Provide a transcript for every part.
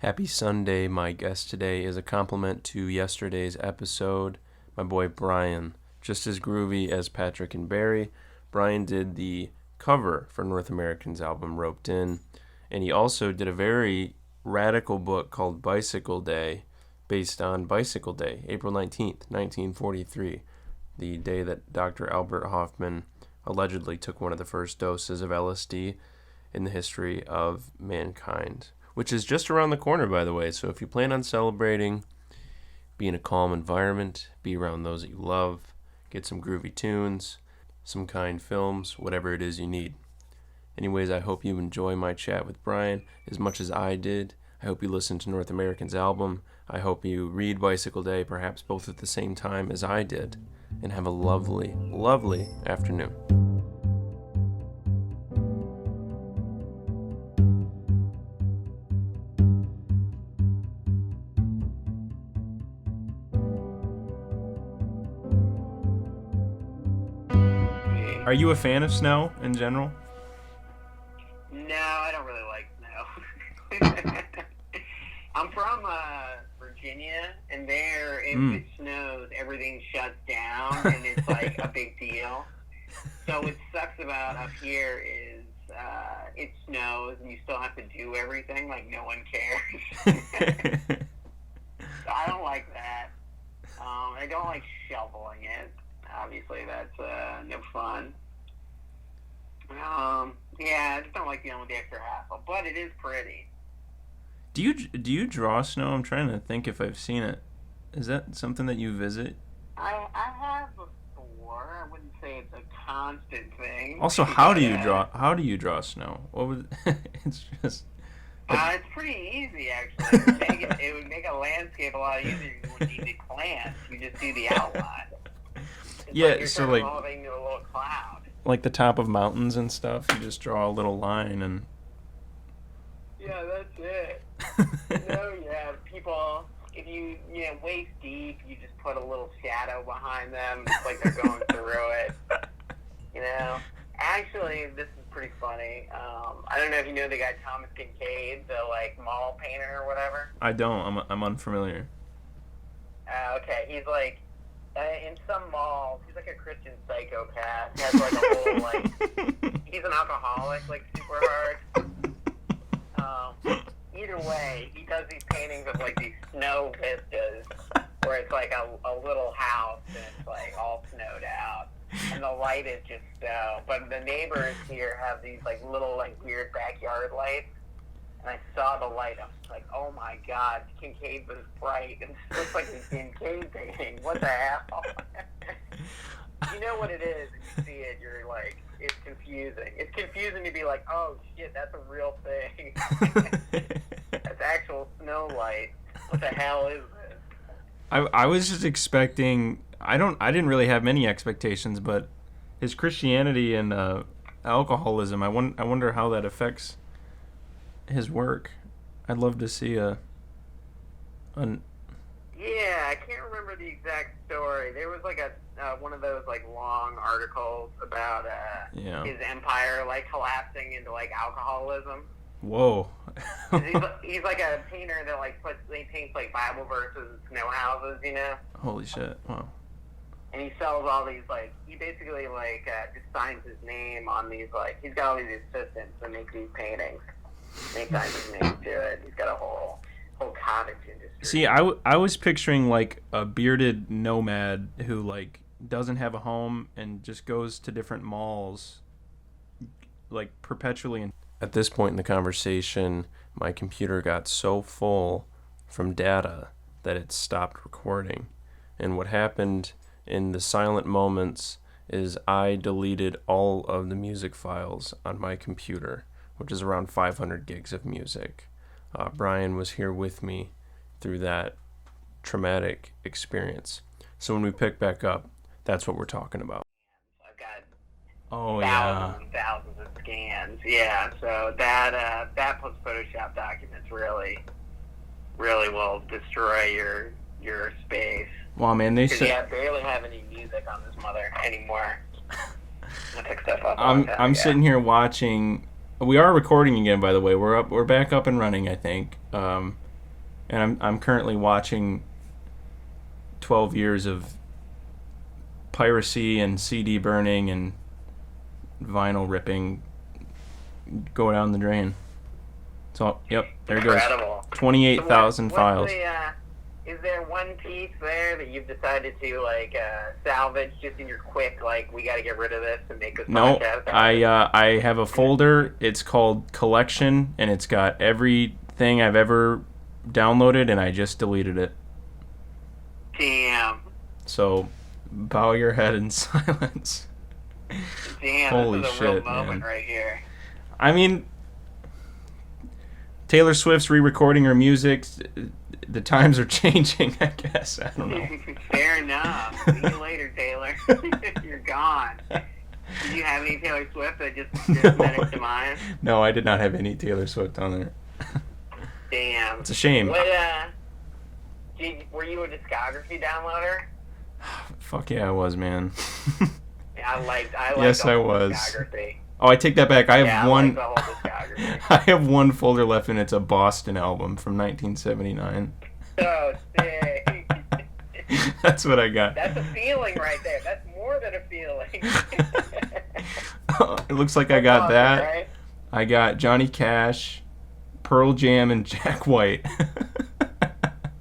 Happy Sunday. My guest today is a compliment to yesterday's episode. My boy Brian, just as groovy as Patrick and Barry. Brian did the cover for North American's album Roped In, and he also did a very radical book called Bicycle Day, based on Bicycle Day, April 19th, 1943, the day that Dr. Albert Hofmann allegedly took one of the first doses of LSD in the history of mankind, which is just around the corner, by the way. So if you plan on celebrating, be in a calm environment, be around those that you love, get some groovy tunes, some kind films, whatever it is you need. Anyways, I hope you enjoy my chat with Brian as much as I did. I hope you listen to North American's album. I hope you read Bicycle Day, perhaps both at the same time as I did, and have a lovely, lovely afternoon. Are you a fan of snow in general? No, I don't really like snow. I'm from Virginia, and there, if it snows, everything shuts down, and it's like a big deal. So what sucks about up here is it snows, and you still have to do everything, like no one cares. So I don't like that. I don't like shoveling it. Obviously, that's no fun. Yeah, I just don't like dealing with the extra hassle, but it is pretty. Do you draw snow? I'm trying to think if I've seen it. Is that something that you visit? I have before. I wouldn't say it's a constant thing. Also, how do you draw? How do you draw snow? What would it's just. It's pretty easy, actually. It would make a landscape a lot easier. You wouldn't need to plant. You just do the outline. Yeah, you're so like evolving to a little cloud. Like the top of mountains and stuff, you just draw a little line and. Yeah, that's it. Yeah, people, if you waist deep, you just put a little shadow behind them, just like they're going through it. Actually, this is pretty funny. I don't know if you know the guy Thomas KINKADE, the mall painter or whatever. I don't. I'm unfamiliar. Okay, he's like. In some malls, he's like a Christian psychopath. He has like a whole he's an alcoholic, super hard. Either way, he does these paintings of these snow vistas, where it's like a little house and it's all snowed out, and the light is just snow. But the neighbors here have these little weird backyard lights. And I saw the light. I was like, oh my God, KINKADE was bright. And it looks like a KINKADE painting. What the hell? You know what it is, and you see it, you're like, it's confusing. It's confusing to be like, oh shit, that's a real thing. That's actual snow light. What the hell is this? I was just expecting, I didn't really have many expectations, but his Christianity and alcoholism, I wonder how that affects his work. I'd love to see Yeah, I can't remember the exact story. There was one of those long articles about his empire collapsing into alcoholism. Whoa. he's like a painter that he paints Bible verses and snow houses, Holy shit. Wow. And he sells all these he basically just signs his name on these he's got all these assistants that make these paintings. He signs his name to it. He's got a whole cottage industry. See, I was picturing a bearded nomad who doesn't have a home and just goes to different malls perpetually. At this point in the conversation, my computer got so full from data that it stopped recording. And what happened in the silent moments is I deleted all of the music files on my computer, which is around 500 gigs of music. Brian was here with me through that traumatic experience. So when we pick back up, that's what we're talking about. I've got thousands and thousands of scans. Yeah, so that plus Photoshop documents really will destroy your space. Wow, man, they said... I barely have any music on this mother anymore. I picked stuff up. I'm sitting here watching... We are recording again, by the way. We're back up and running, I think. and I'm currently watching 12 years of piracy and CD burning and vinyl ripping go down the drain. So, yep, there it goes. Incredible. 28,000 files. Is there one piece there that you've decided to salvage just in your quick, we got to get rid of this and make this podcast? I have a folder. It's called Collection, and it's got everything I've ever downloaded, and I just deleted it. Damn. So, bow your head in silence. Damn, Holy this is a shit, real moment man. right here. I mean, Taylor Swift's re-recording her music. The times are changing, I guess. I don't know. Fair enough. See you later, Taylor. You're gone. Did you have any Taylor Swift that just met its demise? No, I did not have any Taylor Swift on there. Damn. It's a shame. What, were you a discography downloader? Fuck yeah, I was, man. Yeah, I liked Yes, the I whole was. discography. Oh, I take that back. I have I one. liked the whole discography. I have one folder left, and it's a Boston album from 1979. So sick. That's what I got. That's a feeling right there. That's more than a feeling. It looks like I got that. Right? I got Johnny Cash, Pearl Jam, and Jack White.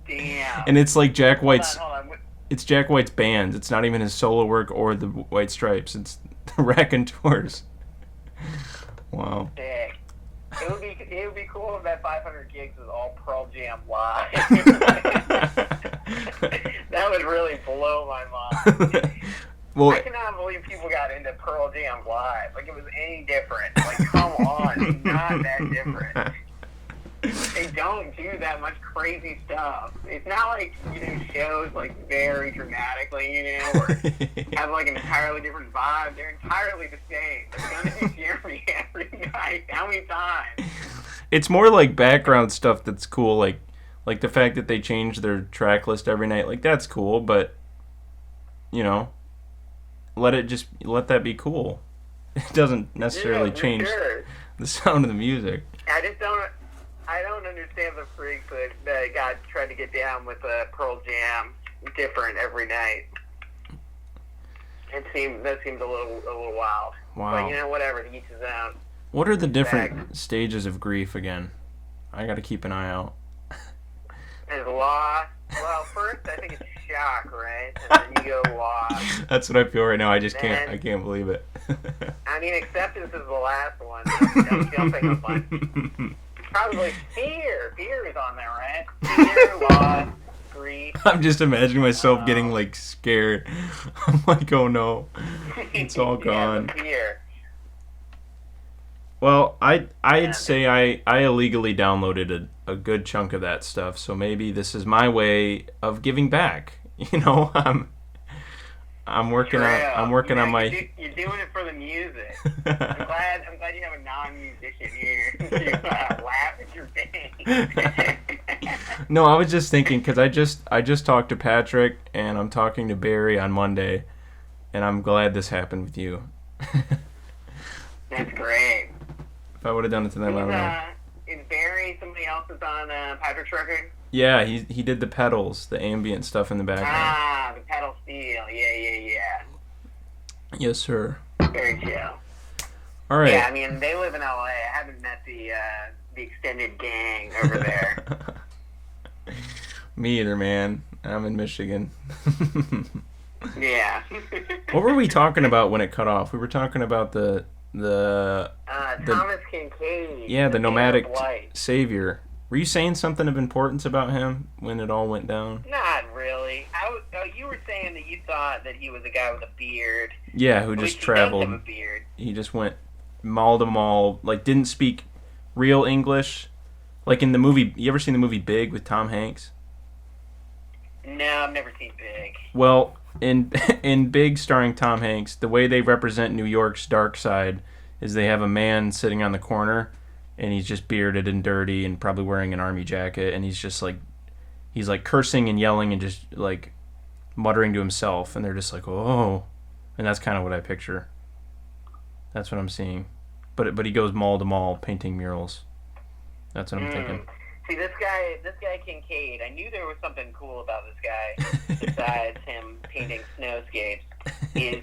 Damn. And it's like Jack White's. Hold on. It's Jack White's band. It's not even his solo work or the White Stripes. It's the Raconteurs. Wow. Sick. It would be cool if that 500 gigs was all Pearl Jam live. That would really blow my mind. Well, I cannot believe people got into Pearl Jam live. Like it was any different. Like come on, it's not that different. They don't do that much crazy stuff. It's not like, shows like very dramatically, or have like an entirely different vibe. They're entirely the same. They're gonna do Jeremy every night. How many times? it's more like background stuff that's cool, like the fact that they change their track list every night. Like that's cool, but let that be cool. It doesn't necessarily change the sound of the music. I don't understand the freaks that tried to get down with Pearl Jam different every night. That seems a little wild. Wow. But whatever, to each his own. What are the different stages of grief again? I got to keep an eye out. There's loss. Well, first I think it's shock, right? And then you go loss. That's what I feel right now. I can't believe it. I mean, acceptance is the last one. Don't think a bunch. Probably fear. Fear is on there, right? Fear, loss, grief. I'm just imagining myself getting scared. I'm like, oh no, it's all gone. Yeah, fear. Well, I'd say I illegally downloaded a good chunk of that stuff, so maybe this is my way of giving back. I'm working on my. You're doing it for the music. I'm glad you have a non-musician here to laugh at your pain. No, I was just thinking because I just talked to Patrick and I'm talking to Barry on Monday, and I'm glad this happened with you. That's great. If I would have done it to them, I don't know. Is Barry somebody else that's on Patrick's record? Yeah, he did the pedals, the ambient stuff in the background. Ah, the pedal steel. Yeah. Yes, sir. Very chill. All right. Yeah, I mean, they live in LA. I haven't met the extended gang over there. Me either, man. I'm in Michigan. Yeah. What were we talking about when it cut off? We were talking about the Thomas Kincaid. Yeah, the nomadic Blight. savior. Were you saying something of importance about him when it all went down? Not really. You were saying that you thought that he was a guy with a beard. Yeah, who just traveled. He does have a beard. He just went mall to mall, didn't speak real English. Like in the movie, you ever seen the movie Big with Tom Hanks? No, I've never seen Big. Well, in Big starring Tom Hanks, the way they represent New York's dark side is they have a man sitting on the corner and he's just bearded and dirty and probably wearing an army jacket, and he's just he's cursing and yelling and just muttering to himself, and they're just oh, and that's kind of what I picture. That's what I'm seeing. But he goes mall to mall painting murals. That's what I'm thinking. See, this guy KINKADE, I knew there was something cool about this guy besides him painting snowscapes.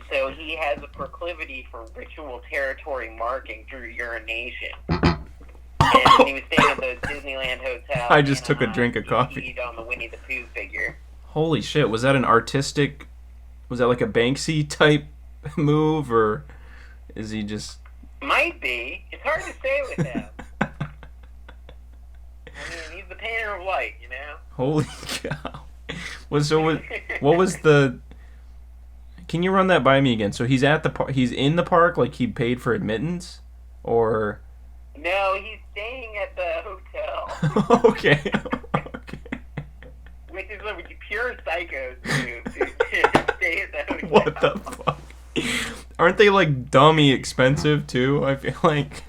So he has a proclivity for ritual territory marking through urination. And he was staying at the Disneyland Hotel. I just took a drink of coffee. On the Winnie the Pooh figure. Holy shit, was that an artistic... Was that like a Banksy type move, or is he just... Might be. It's hard to say with him. I mean, he's the painter of light, you know? Holy cow. What was the... Can you run that by me again? So he's at the he's in the park, like he paid for admittance? Or... No, he's staying at the hotel. Okay. Which is what pure psychos do, to stay at the hotel. What the fuck? Aren't they, like, dummy expensive, too? I feel like...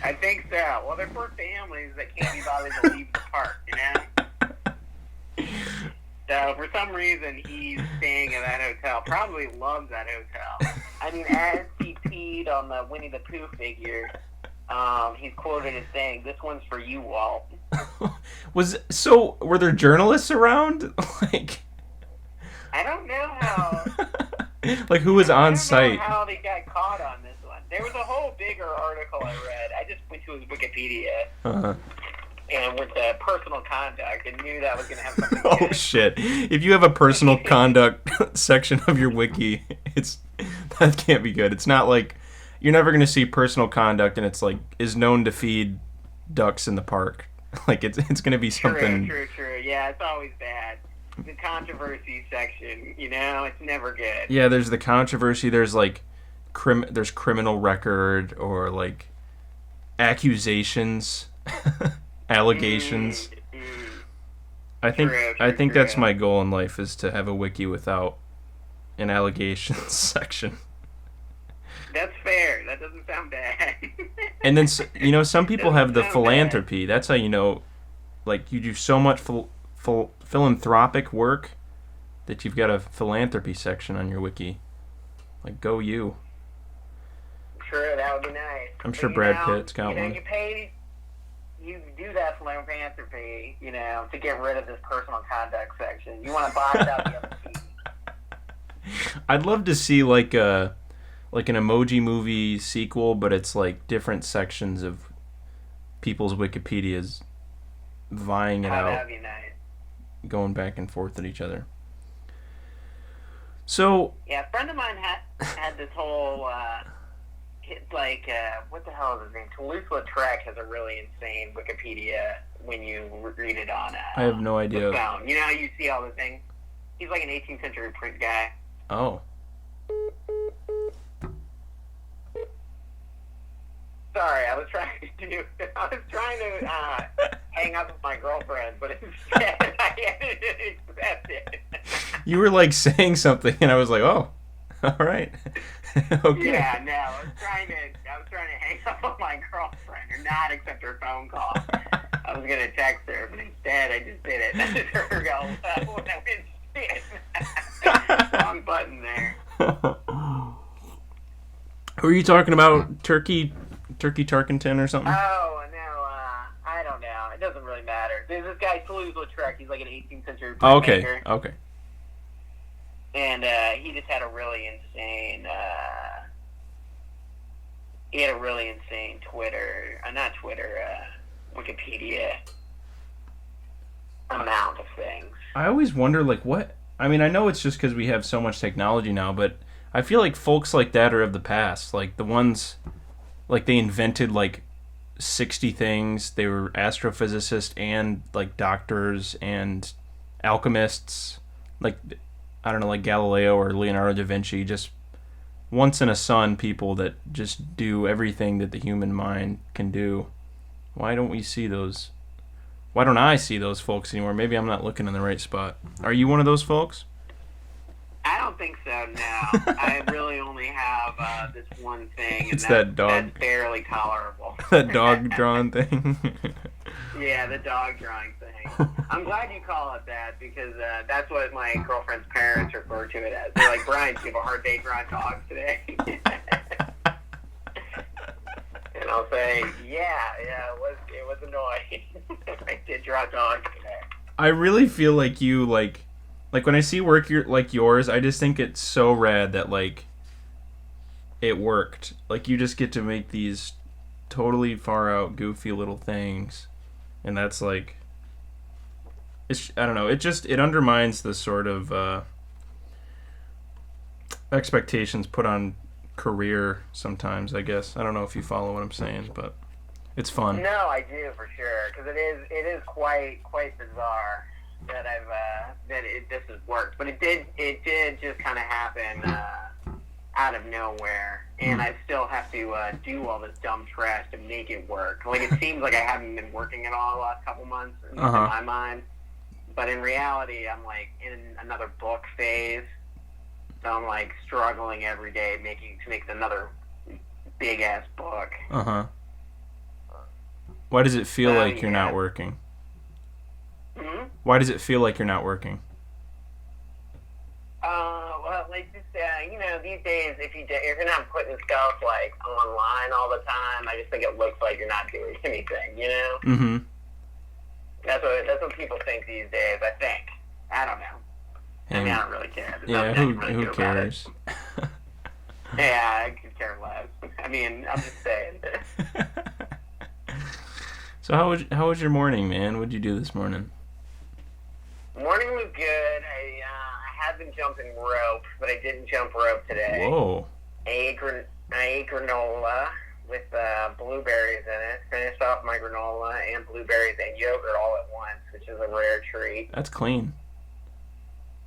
I think so. Well, they're poor families that can't be bothered to leave the park, you know? So, for some reason, he's staying at that hotel. Probably loves that hotel. I mean, as he peed on the Winnie the Pooh figure, he's quoted as saying, "This one's for you, Walt." Were there journalists around? Like... I don't know how... Like, who was on site? I don't know how they got caught on this one. There was a whole bigger article I read. I just went to his Wikipedia and went to personal conduct and knew that was going to have something Oh, good. shit. If you have a personal conduct section of your wiki, that can't be good. It's not like... You're never going to see personal conduct and it's like, is known to feed ducks in the park. Like, it's going to be something... True. Yeah, it's always bad. The controversy section, you know, it's never good. Yeah, there's the controversy. There's like, there's criminal record or like accusations, allegations. I think that's my goal in life, is to have a wiki without an allegations section. That's fair. That doesn't sound bad. And then, you know, some people have the sound philanthropy. bad. That's how you know, like, you do so much philanthropic work that you've got a philanthropy section on your wiki. Like, go you. Sure, that would be nice. I'm sure Brad Pitt's got one. You do that philanthropy, you know, to get rid of this personal conduct section. You want to box out the other people. I'd love to see like an Emoji Movie sequel, but it's like different sections of people's Wikipedias vying it out. That'd be nice. Going back and forth at each other. So... Yeah, a friend of mine had this whole, what the hell is his name? Toulouse-Lautrec has a really insane Wikipedia when you read it on I have no idea. the phone. You know how you see all the things? He's like an 18th century print guy. Oh. Sorry, I was trying to hang up with my girlfriend, but instead I had to accept it. You were like saying something, and I was like, "Oh, all right, okay." Yeah, no, I was trying to hang up with my girlfriend or not accept her phone call. I was gonna text her, but instead I just did it. I just heard her go, "Oh, that was shit." Wrong button there. Who are you talking about? Turkey Tarkington or something? Oh, no, I don't know. It doesn't really matter. There's this guy, Toulouse-Lautrec. He's like an 18th century printmaker. Okay. And he just had a really insane, Wikipedia amount of things. I always wonder, like, what... I mean, I know it's just because we have so much technology now, but I feel like folks like that are of the past. Like, the ones... Like, they invented, like, 60 things. They were astrophysicists and, like, doctors and alchemists. Like, I don't know, like Galileo or Leonardo da Vinci. Just once-in-a-son people that just do everything that the human mind can do. Why don't we see those? Why don't I see those folks anymore? Maybe I'm not looking in the right spot. Are you one of those folks? I don't think so, no. I really only have this one thing, and It's that dog. That's barely tolerable. That dog-drawn thing? Yeah, the dog drawing thing. I'm glad you call it that, because that's what my girlfriend's parents refer to it as. They're like, "Brian, you have a hard day drawing dogs today?" And I'll say, yeah, it was annoying. to draw dogs today. I really feel like you, like when I see work like yours, I just think it's so rad that, like, it worked. Like, you just get to make these totally far out, goofy little things. And that's, like, I don't know, it undermines the sort of expectations put on career sometimes, I guess. I don't know if you follow what I'm saying, but it's fun. No, I do for sure, because it is quite bizarre that this has worked. But it did just kind of happen out of nowhere, and I still have to do all this dumb trash to make it work. Like, it seems like I haven't been working at all the last couple months in my mind, but in reality, I'm like in another book phase. So I'm like struggling every day to make another big ass book. Why does it feel like you're not working? Why does it feel like you're not working? Well, like just these days, if you're not putting stuff like online all the time, I just think it looks like you're not doing anything. You know? Mm-hmm. That's what people think these days. I think. I don't know. I mean, I don't really care. Who cares? Yeah, I could care less. I mean, I'm just saying. So how was your morning, man? What'd you do this morning? Morning was good. I had been jumping rope, but I didn't jump rope today. Whoa. I ate granola with blueberries in it. Finished off my granola and blueberries and yogurt all at once, which is a rare treat. That's clean.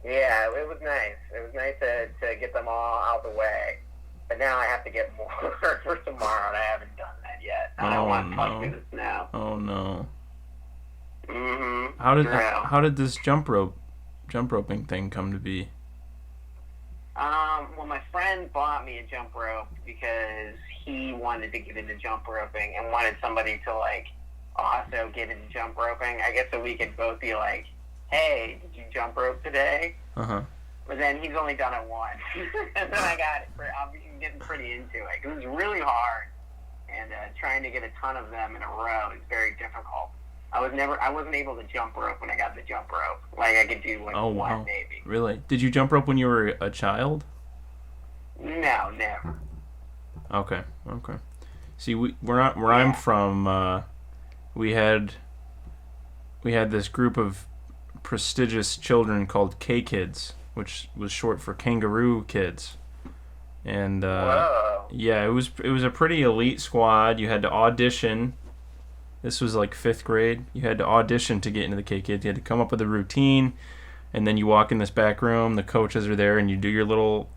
Yeah, it was nice. It was nice to get them all out the way. But now I have to get more for tomorrow, and I haven't done that yet. I don't want to fuck with this now. Oh, no. Mm-hmm. How did this jump roping thing come to be? Well, my friend bought me a jump rope because he wanted to get into jump roping and wanted somebody to, like, also get into jump roping. I guess so we could both be like, hey, did you jump rope today? But then he's only done it once. And then I got it. I'm getting pretty into it. It was really hard. And trying to get a ton of them in a row is very difficult. I wasn't able to jump rope when I got the jump rope. Like, I could do, like, one maybe. Really? Did you jump rope when you were a child? No, never. Okay. See, where I'm from, we had this group of prestigious children called KINKADE, which was short for Kangaroo kids. And yeah, it was a pretty elite squad. You had to audition. This was like 5th grade. You had to audition to get into the KINKADE. You had to come up with a routine, and then you walk in this back room. The coaches are there, and you do your little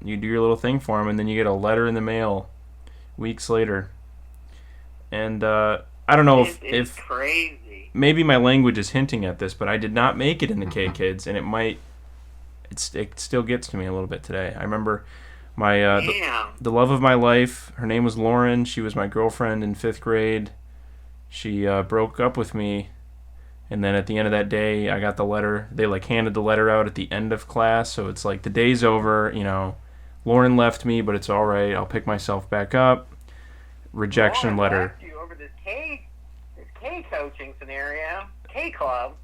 thing for them, and then you get a letter in the mail weeks later. And I don't know if crazy. Maybe my language is hinting at this, but I did not make it in the KINKADE, and it still gets to me a little bit today. I remember my the love of my life. Her name was Lauren. She was my girlfriend in 5th grade. She broke up with me, and then at the end of that day, I got the letter. They like handed the letter out at the end of class, so it's like the day's over. You know, Lauren left me, but it's all right. I'll pick myself back up. Rejection Lauren letter. left you over this K coaching scenario, K club.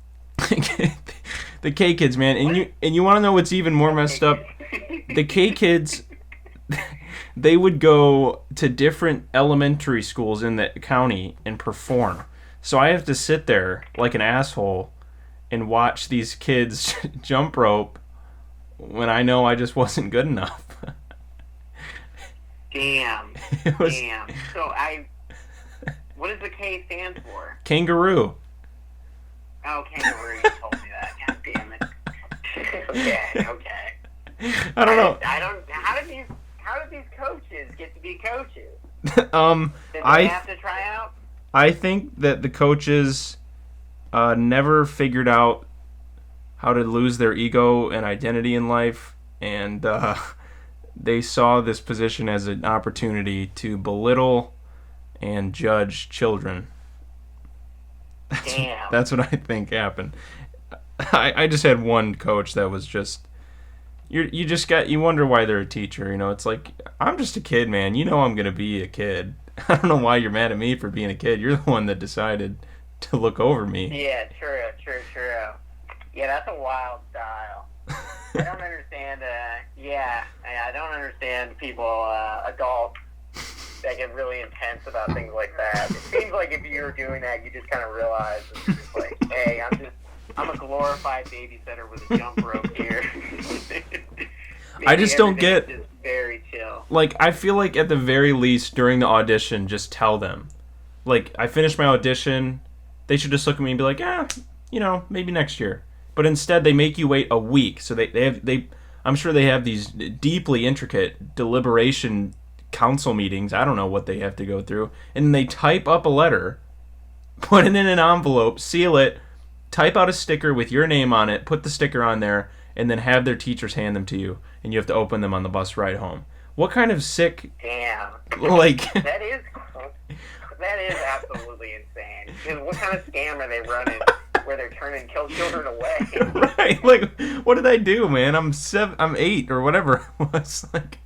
The K kids, man, and you want to know what's even more messed up? The K kids, they would go to different elementary schools in the county and perform. So I have to sit there like an asshole and watch these kids jump rope when I know I just wasn't good enough. Damn. So what does the K stand for? Kangaroo. Oh, Kangaroo, you told me that. God damn it. Okay. I don't know. How did these coaches get to be coaches? Did they have to try out? I think that the coaches never figured out how to lose their ego and identity in life, and they saw this position as an opportunity to belittle and judge children. Damn. That's what I think happened. I just had one coach that was just you wonder why they're a teacher, you know. It's like, I'm just a kid, man. You know I'm gonna be a kid. I don't know why you're mad at me for being a kid. You're the one that decided to look over me. Yeah, true. Yeah, that's a wild style. I don't understand. I don't understand people, adults, that get really intense about things like that. It seems like if you're doing that, you just kind of realize it's just like, hey, I'm a glorified babysitter with a jump rope here. I just don't get. Just very chill. Like, I feel like at the very least during the audition, just tell them. Like, I finished my audition, they should just look at me and be like, maybe next year. But instead, they make you wait a week. So I'm sure they have these deeply intricate deliberation council meetings. I don't know what they have to go through. And then they type up a letter, put it in an envelope, seal it, type out a sticker with your name on it, put the sticker on there, and then have their teachers hand them to you. And you have to open them on the bus ride home. What kind of sick... Damn. Like... That is absolutely insane. Because what kind of scam are they running where they're turning kill children away? Right. Like, what did I do, man? I'm 8 or whatever it was. Like,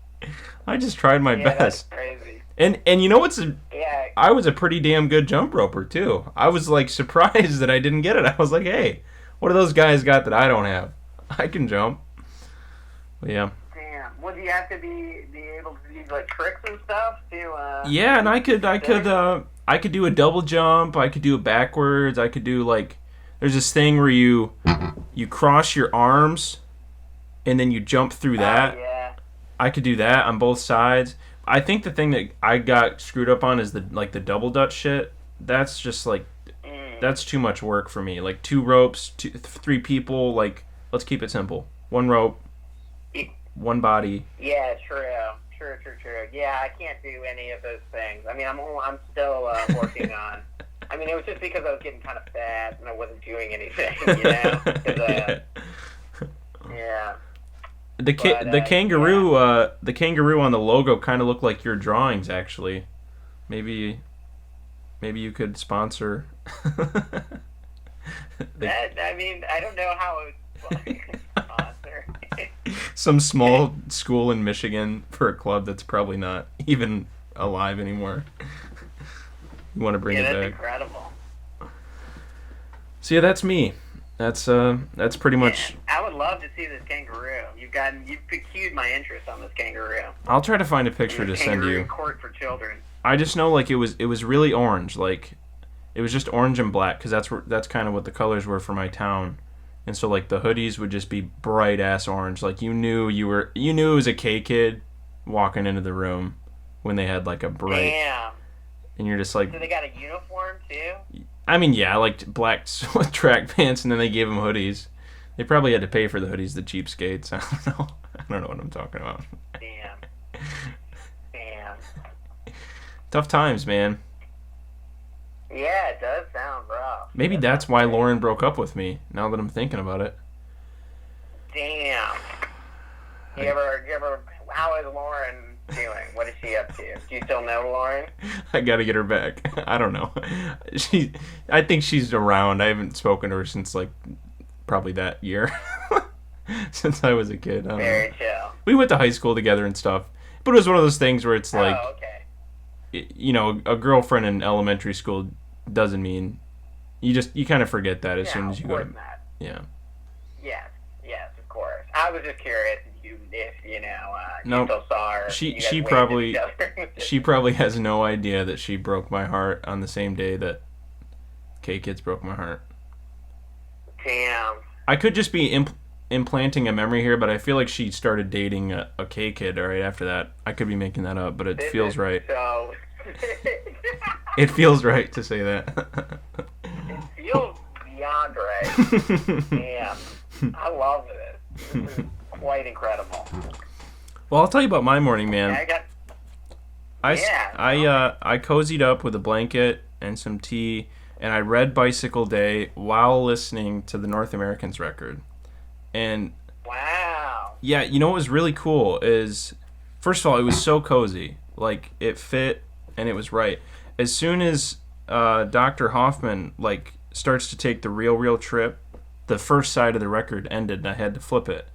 I just tried my best. That's crazy. And you know what's... Yeah. I was a pretty damn good jump roper, too. I was, like, surprised that I didn't get it. I was like, hey, what do those guys got that I don't have? I can jump. But, yeah. Damn. Well, do you have to be able to do, like, tricks and stuff to, Yeah, and I could do a double jump. I could do it backwards. I could do, like... There's this thing where you cross your arms, and then you jump through that. Yeah. I could do that on both sides. I think the thing that I got screwed up on is the double Dutch shit. That's just like, that's too much work for me. Like 2 ropes, 3 people. Like, let's keep it simple. 1 rope, 1 body. Yeah, true. Yeah, I can't do any of those things. I mean, I'm still working on. I mean, it was just because I was getting kind of fat and I wasn't doing anything, you know. Yeah. The kangaroo on the logo kind of looked like your drawings, actually. Maybe you could sponsor. I mean, I don't know how it would sponsor. Some small school in Michigan for a club that's probably not even alive anymore. You want to bring it back? That's incredible. So yeah, that's me. That's pretty much. I would love to see this kangaroo. You've piqued my interest on this kangaroo. I'll try to find a picture to send you. Kangaroo court for children. I just know like it was really orange, like it was just orange and black because that's kind of what the colors were for my town, and so like the hoodies would just be bright ass orange. Like you knew it was a K kid walking into the room when they had like a bright. Damn. And you're just like. So they got a uniform too? I mean, yeah, like black track pants, and then they gave them hoodies. They probably had to pay for the hoodies, the cheapskates. I don't know. I don't know what I'm talking about. Damn. Tough times, man. Yeah, it does sound rough. Maybe that's why Lauren broke up with me, now that I'm thinking about it. Damn. You ever, how is Lauren doing? What is she up to? Do you still know Lauren? I gotta get her back. I don't know. I think she's around. I haven't spoken to her since like probably that year. Since I was a kid. Very chill. We went to high school together and stuff. But it was one of those things where it's like, you know, a girlfriend in elementary school doesn't mean you kind of forget that as soon as you go to. Yeah. Yes, of course. I was just curious if you still saw her. She probably has no idea that she broke my heart on the same day that K-Kids broke my heart. Damn. I could just be implanting a memory here, but I feel like she started dating a K-Kid right after that. I could be making that up, but it feels right. So... It feels right to say that. It feels beyond right. Damn. I love this. This is quite incredible. Well, I'll tell you about my morning, man. I cozied up with a blanket and some tea, and I read Bicycle Day while listening to the North Americans record. And wow. Yeah, you know what was really cool is, first of all, it was so cozy. Like, it fit and it was right. As soon as Dr. Hoffman starts to take the real trip, the first side of the record ended and I had to flip it.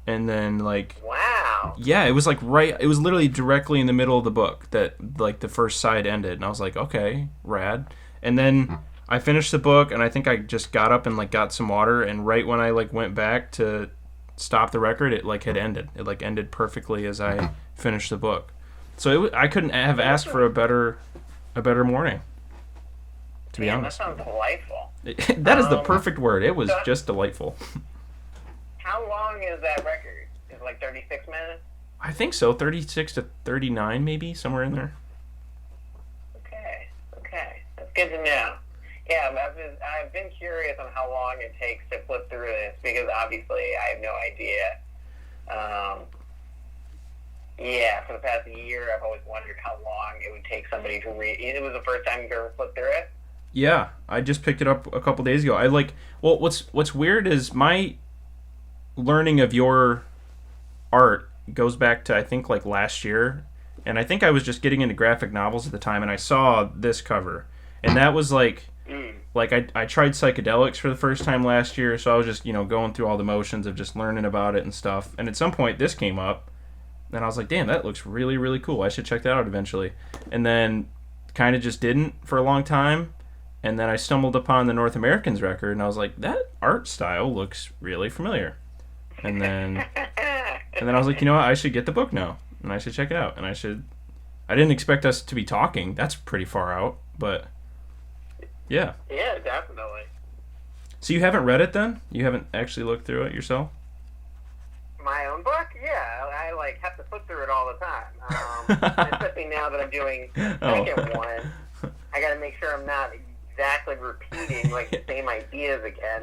And then wow. Yeah, it was right, it was literally directly in the middle of the book that the first side ended, and I was like, okay, rad. And then I finished the book, and I think I just got up and like got some water, and right when I like went back to stop the record, it like had ended. It like ended perfectly as I finished the book. So I couldn't have asked for a better morning. To be honest, that sounds delightful. That is the perfect word. It was just delightful. How long is that record? Is it like 36 minutes? I think so. 36 to 39, maybe somewhere in there. Okay, that's good to know. Yeah, I've been curious on how long it takes to flip through this because obviously I have no idea. For the past year, I've always wondered how long it would take somebody to read. It was the first time you've ever flipped through it? Yeah, I just picked it up a couple days ago. What's weird is my learning of your art goes back to I think like last year, and I think I was just getting into graphic novels at the time, and I saw this cover, and that was like I tried Psychedelics for the first time last year, so I was just going through all the motions of just learning about it and stuff, and at some point this came up, and I was like, damn, that looks really, really cool. I should check that out eventually, and then kind of just didn't for a long time. And then I stumbled upon the North Americans record, and I was like, that art style looks really familiar. And then I was like, you know what? I should get the book now, and I should check it out. And I didn't expect us to be talking. That's pretty far out, but yeah. Yeah, definitely. So you haven't read it then? You haven't actually looked through it yourself? My own book? Yeah, I like have to flip through it all the time. Especially now that I'm doing the second one, I got to make sure I'm not exactly repeating like the same ideas again.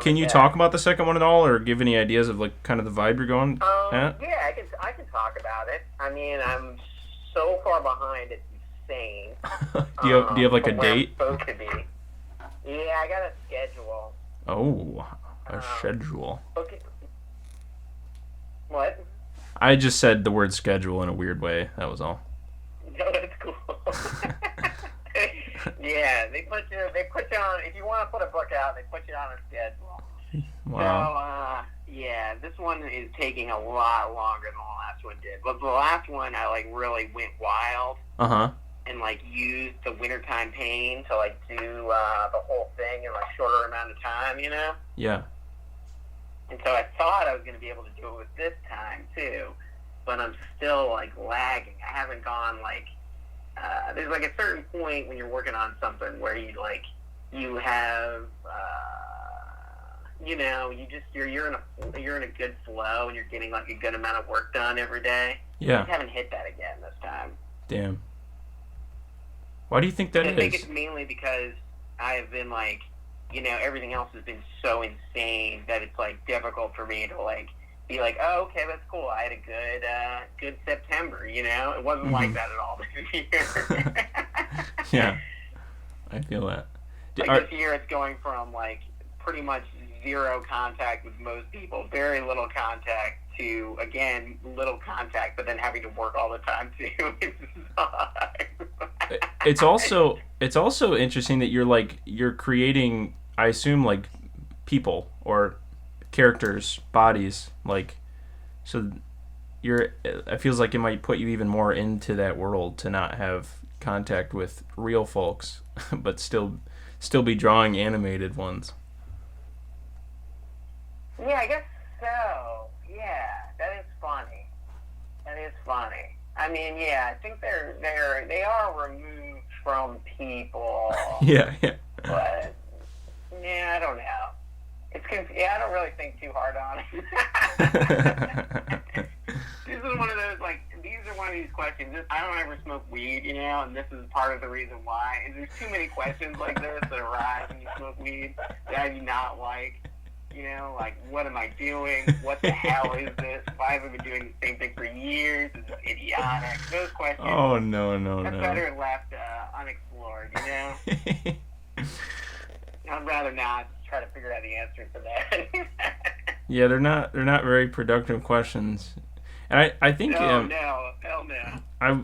Can you talk about the second one at all, or give any ideas of like kind of the vibe you're going at? Yeah, I can talk about it. I mean, I'm so far behind, it's insane. do you have like a date? I'm supposed to be. Yeah, I got a schedule. Oh, a schedule. Okay. What? I just said the word schedule in a weird way. That was all. No, that's cool. Yeah, they put you on. If you want to put a book out, they put you on a schedule. Wow. So, this one is taking a lot longer than the last one did. But the last one, I like really went wild. And like used the wintertime pain to like do the whole thing in like shorter amount of time, Yeah. And so I thought I was going to be able to do it with this time too, but I'm still like lagging. I haven't gone like. There's like a certain point when you're working on something where you have you're in a good flow and you're getting like a good amount of work done every day. Yeah. I haven't hit that again this time. Damn. Why do you think that is? I think it's mainly because I have been like, everything else has been so insane that it's like difficult for me to like be like, oh, okay, that's cool. I had a good September, It wasn't like that at all this year. Yeah, I feel that. This year it's going from, like, pretty much zero contact with most people, very little contact, to, again, little contact, but then having to work all the time, too. It's also interesting that you're creating, I assume, like, people, or characters' bodies, like, so it feels like it might put you even more into that world to not have contact with real folks, but still be drawing animated ones. Yeah, I guess so. Yeah, that is funny. I mean, yeah, I think they are removed from people. Yeah. But yeah, I don't know. I don't really think too hard on it. These are one of these questions. I don't ever smoke weed, and this is part of the reason why. And there's too many questions like this that arise when you smoke weed that I do not like. Like, what am I doing? What the hell is this? Why have I been doing the same thing for years? Is this idiotic? Those questions. Oh, no. That's better left unexplored, I'd rather not try to figure out the answer to that. Yeah, they're not very productive questions. And I think hell no.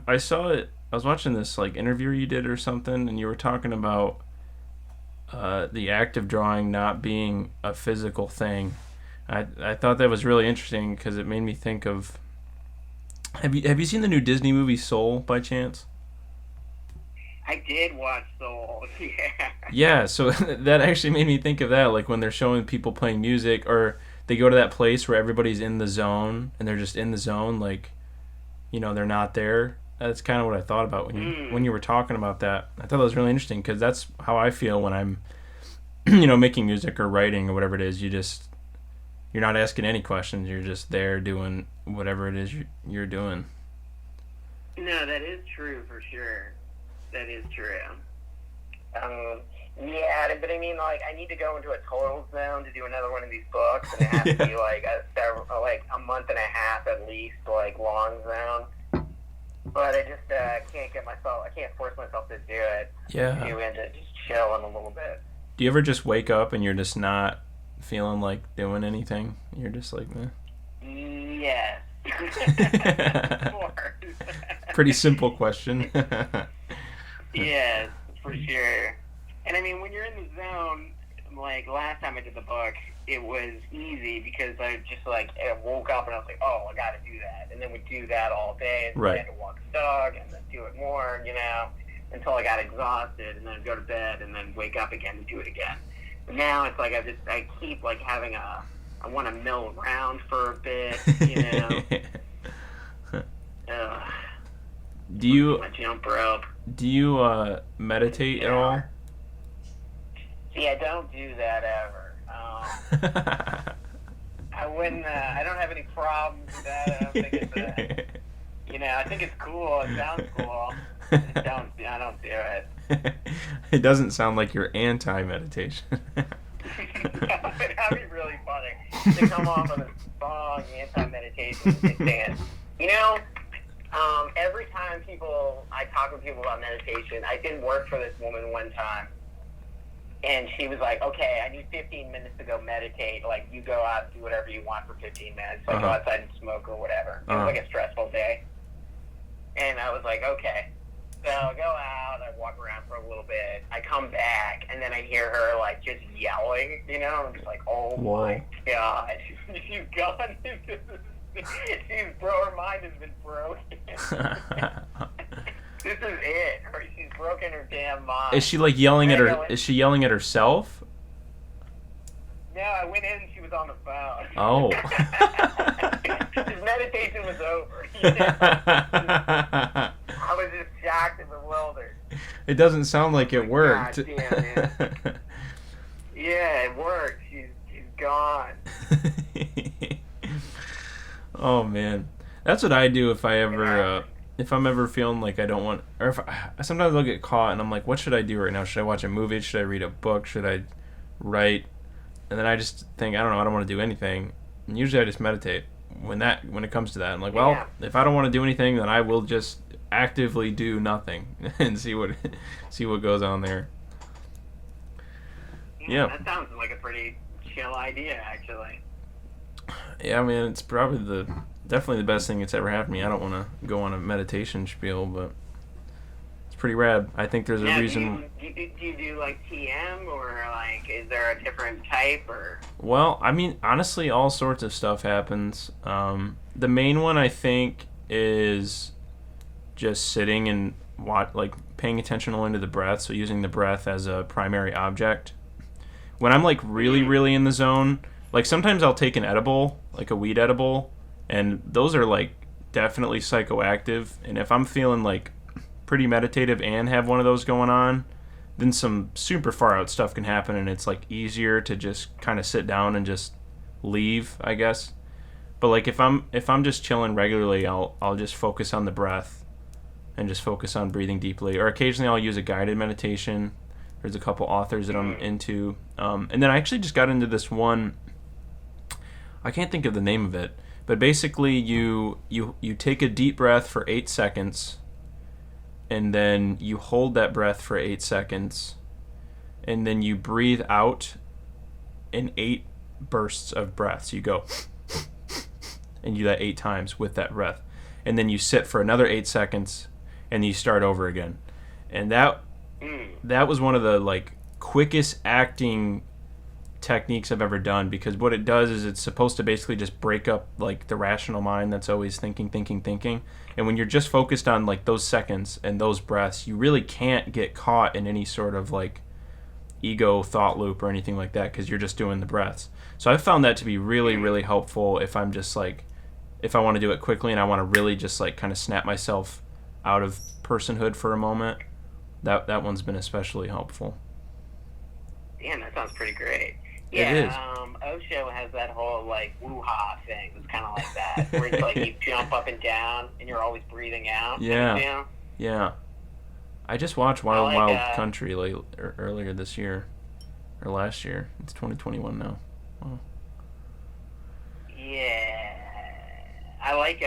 I saw it. I was watching this like interview you did or something, and you were talking about the act of drawing not being a physical thing. I thought that was really interesting because it made me think of. Have you seen the new Disney movie Soul by chance? I did watch Soul. Yeah. Yeah, so that actually made me think of that, like when they're showing people playing music, or they go to that place where everybody's in the zone and they're just in the zone, like, they're not there. That's kind of what I thought about when you were talking about that. I thought that was really interesting because that's how I feel when I'm, making music or writing or whatever it is. You're not asking any questions. You're just there doing whatever it is you're doing. No, that is true for sure. That is true. Yeah, but I mean, like, I need to go into a total zone to do another one of these books, and it has to be like a month and a half at least, like, long zone. But I just I can't force myself to do it. Yeah. You end up just chilling a little bit. Do you ever just wake up and you're just not feeling like doing anything? You're just like, meh. Yes. Of course. Pretty simple question. Yes, for sure. And I mean, when you're in the zone, like last time I did the book, it was easy because I just like I woke up and I was like, oh, I got to do that, and then we do that all day, and right. I had to walk the dog and then do it more, until I got exhausted, and then go to bed and then wake up again and do it again. But now it's like I keep like having I want to mill around for a bit, Do you jump rope? Do you meditate at all? See, I don't do that ever. I wouldn't. I don't have any problems with that. I don't think it's. I think it's cool. It sounds cool. I don't do it. It doesn't sound like you're anti-meditation. That'd be really funny to come off of a song anti-meditation stance. Every time I talk with people about meditation, I did work for this woman one time, and she was like, okay, I need 15 minutes to go meditate. Like, you go out and do whatever you want for 15 minutes. Like, go outside and smoke or whatever. It was like a stressful day. And I was like, okay. So I go out, I walk around for a little bit, I come back, and then I hear her, like, just yelling, I'm just like, oh, my God. She's gone into her mind has been broken. This is it. She's broken her damn mind. Is she like yelling at her? Is she yelling at herself? No, I went in and she was on the phone. Oh. His meditation was over. I was just shocked and bewildered. It doesn't sound like it worked. God damn it. Yeah, it worked. She's gone. Oh man, that's what I do if I'm ever feeling like I don't want, or sometimes I'll get caught and I'm like, what should I do right now? Should I watch a movie? Should I read a book? Should I write? And then I just think, I don't know, I don't want to do anything. And usually I just meditate when it comes to that. I'm like, well, if I don't want to do anything, then I will just actively do nothing and see what goes on there. Yeah. That sounds like a pretty chill idea, actually. Yeah, man, it's probably definitely the best thing that's ever happened to me. I don't want to go on a meditation spiel, but it's pretty rad. I think there's a reason. Do you do like TM, or like is there a different type, or? Well, I mean, honestly, all sorts of stuff happens. The main one I think is just sitting and paying attention only to the breath. So using the breath as a primary object. When I'm like really, really in the zone. Like, sometimes I'll take an edible, like a weed edible, and those are, like, definitely psychoactive. And if I'm feeling, like, pretty meditative and have one of those going on, then some super far-out stuff can happen, and it's, like, easier to just kind of sit down and just leave, I guess. But, like, if I'm just chilling regularly, I'll just focus on the breath and just focus on breathing deeply. Or occasionally I'll use a guided meditation. There's a couple authors that I'm into. And then I actually just got into this one... I can't think of the name of it, but basically you take a deep breath for 8 seconds, and then you hold that breath for 8 seconds, and then you breathe out in 8 bursts of breath. So you go, and you do that 8 times with that breath, and then you sit for another 8 seconds, and you start over again. And that was one of the like quickest acting techniques I've ever done, because what it does is it's supposed to basically just break up like the rational mind that's always thinking. And when you're just focused on like those seconds and those breaths, you really can't get caught in any sort of like ego thought loop or anything like that, because you're just doing the breaths. So I found that to be really, really helpful if I'm just like, if I want to do it quickly and I want to really just like kind of snap myself out of personhood for a moment. That one's been especially helpful. Damn, that sounds pretty great. Yeah, it is. Osho has that whole like woo-ha thing. It's kind of like that, where it's like you jump up and down and you're always breathing out. Yeah. Yeah. I just watched Wild Wild Country earlier this year, or last year. It's 2021 now. Oh. Yeah, I like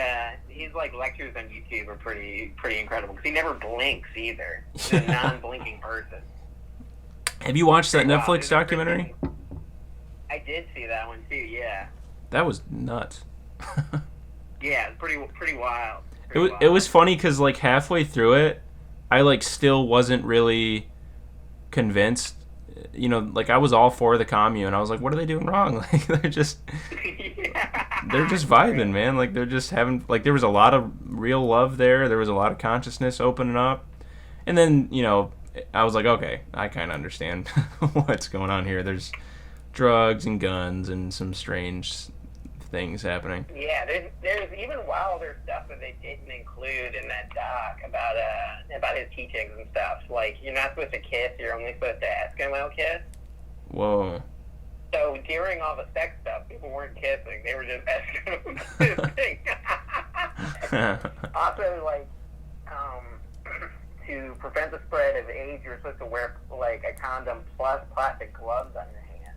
his like lectures on YouTube are pretty incredible, because he never blinks either. He's a non-blinking person. Have you watched that Netflix documentary? I did see that one too. Yeah. That was nuts. Yeah, it's pretty wild. It was funny because like halfway through it, I like still wasn't really convinced. You know, like I was all for the commune. I was like, what are they doing wrong? Like they're just vibing, man. Like they're just having, like there was a lot of real love there. There was a lot of consciousness opening up. And then, you know, I was like, okay, I kind of understand what's going on here. There's drugs and guns and some strange things happening. Yeah, there's even wilder stuff that they didn't include in that doc about his teachings and stuff. Like, you're not supposed to kiss, you're only supposed to Eskimo kiss. Whoa. So during all the sex stuff, people weren't kissing, they were just Eskimo kissing. Also, like, to prevent the spread of AIDS, you're supposed to wear like a condom plus plastic gloves on your hand.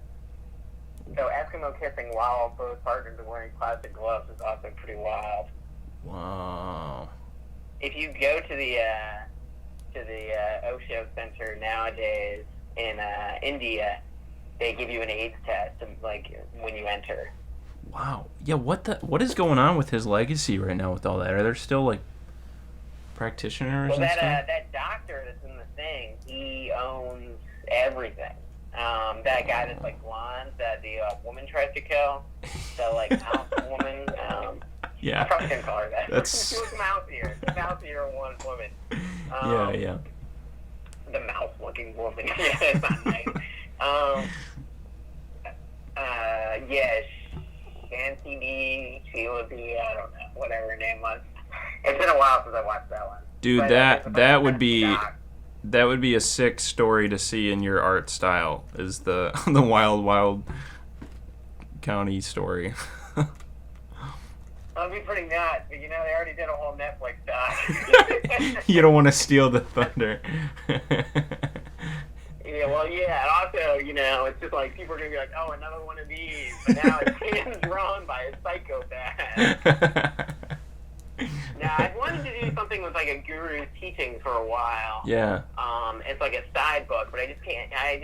So Eskimo kissing while both partners are wearing plastic gloves is also pretty wild. Wow. If you go to the Osho Center nowadays in India, they give you an AIDS test like when you enter. Wow. Yeah. What is going on with his legacy right now with all that? Are there still like practitioners and stuff? That doctor that's in the thing, he owns everything. That guy that's like blonde that the woman tries to kill, the like mouse woman. Yeah. I probably shouldn't call her that. That's... She was mouseier. The mouseier one woman. Yeah. The mouse-looking woman. Yeah, it's not nice. Yeah, Shanti, Sheila B, I don't know, whatever her name was. It's been a while since I watched that one. Dude, but that would be a sick story to see in your art style, is the Wild County story. That'd be pretty nuts, but you know, they already did a whole Netflix doc. You don't want to steal the thunder. Yeah, well, yeah, and also, you know, it's just like, people are going to be like, oh, another one of these, but now it's hand-drawn by a psychopath. Now, I've wanted to do something with, like, a guru's teachings for a while. Yeah. It's like a side book, but I just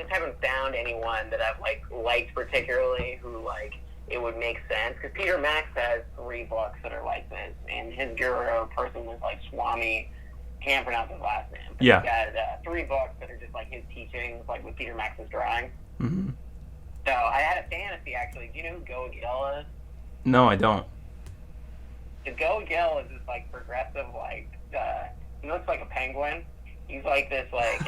haven't found anyone that I've, like, liked particularly who, like, it would make sense. Because Peter Max has 3 books that are like this, and his guru person was, like, Swami, can't pronounce his last name. But yeah. He's got 3 books that are just, like, his teachings, like, with Peter Max's drawings. Mm-hmm. So, I had a fantasy, actually. Do you know who Goa Gill is? No, I don't. The Goa Gill is this, like, progressive, like, he looks like a penguin. He's like this, like,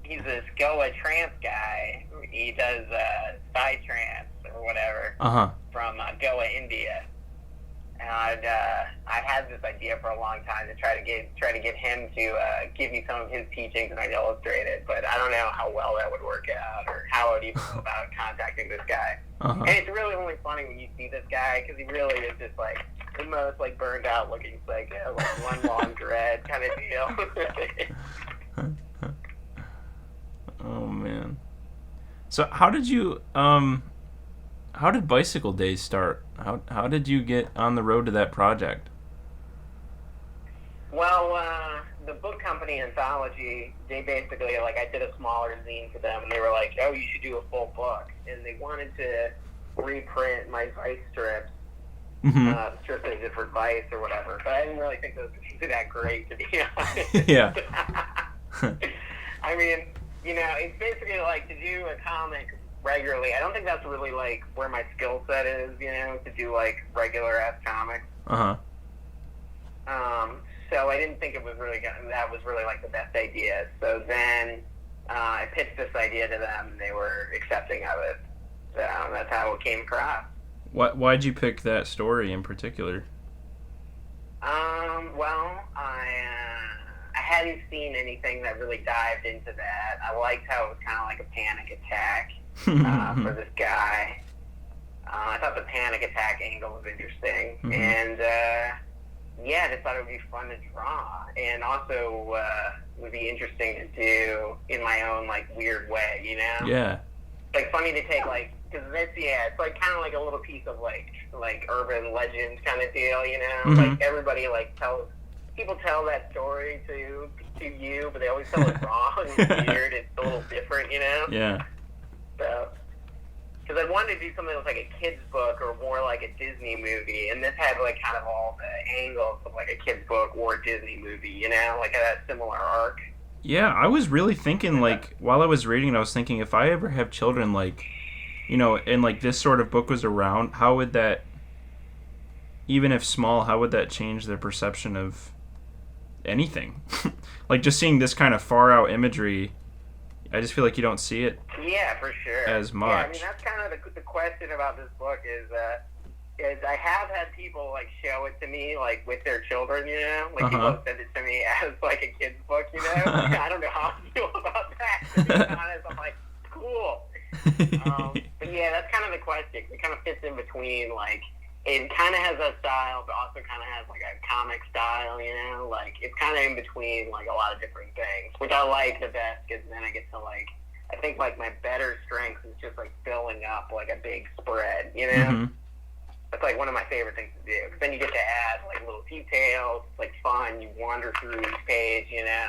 he's this Goa trance guy. He does Psy trance or whatever from Goa, India. And I had this idea for a long time to try to get him to give me some of his teachings and I'd illustrate it, but I don't know how well that would work out or how I would even go about contacting this guy. And it's really only funny when you see this guy because he really is just like the most like burned out looking psycho, like one long dread kind of deal. Oh man. So how did Bicycle Days start? How did you get on the road to that project? Well, the book company Anthology, they basically, like, I did a smaller zine for them, and they were like, oh, you should do a full book. And they wanted to reprint my Vice strips, strips they did for Vice or whatever. But I didn't really think those were that great, to be honest. Yeah. I mean, you know, it's basically like to do a comic regularly. I don't think that's really like where my skill set is, you know, to do like regular ass comics. So I didn't think it was really that was really like the best idea. So then I pitched this idea to them, and they were accepting of it. So that's how it came across. Why'd you pick that story in particular? Well, I hadn't seen anything that really dived into that. I liked how it was kind of like a panic attack for this guy. I thought the panic attack angle was interesting, and yeah, I just thought it would be fun to draw, and also would be interesting to do in my own like weird way, you know? Yeah. Like funny to take like, because this, yeah, it's like kind of like a little piece of like urban legend kind of deal, you know? Like everybody like people tell that story to you, but they always tell it wrong. It's weird. It's a little different, you know? Yeah. So, because I wanted to do something that was like a kid's book or more like a Disney movie, and this had like kind of all the angles of like a kid's book or a Disney movie, you know? Like that similar arc. Yeah, I was really thinking, like, while I was reading it, I was thinking, if I ever have children, like, you know, and, like, this sort of book was around, how would that, even if small, how would that change their perception of anything? Like, just seeing this kind of far-out imagery, I just feel like you don't see it for sure. as much. Yeah, I mean, that's kind of the question about this book is I have had people, like, show it to me, like, with their children, you know? Like, people have sent it to me as, like, a kid's book, you know? Like, I don't know how I feel about that, to be honest. I'm like, cool. But, yeah, that's kind of the question. It kind of fits in between, like, it kind of has a style, but also kind of has, like, a comic style, you know? Like, it's kind of in between, like, a lot of different things, which I like the best, because then I get to, like, I think, like, my better strength is just, like, filling up, like, a big spread, you know? That's like one of my favorite things to do. Because then you get to add like little details. It's like fun. You wander through each page, you know.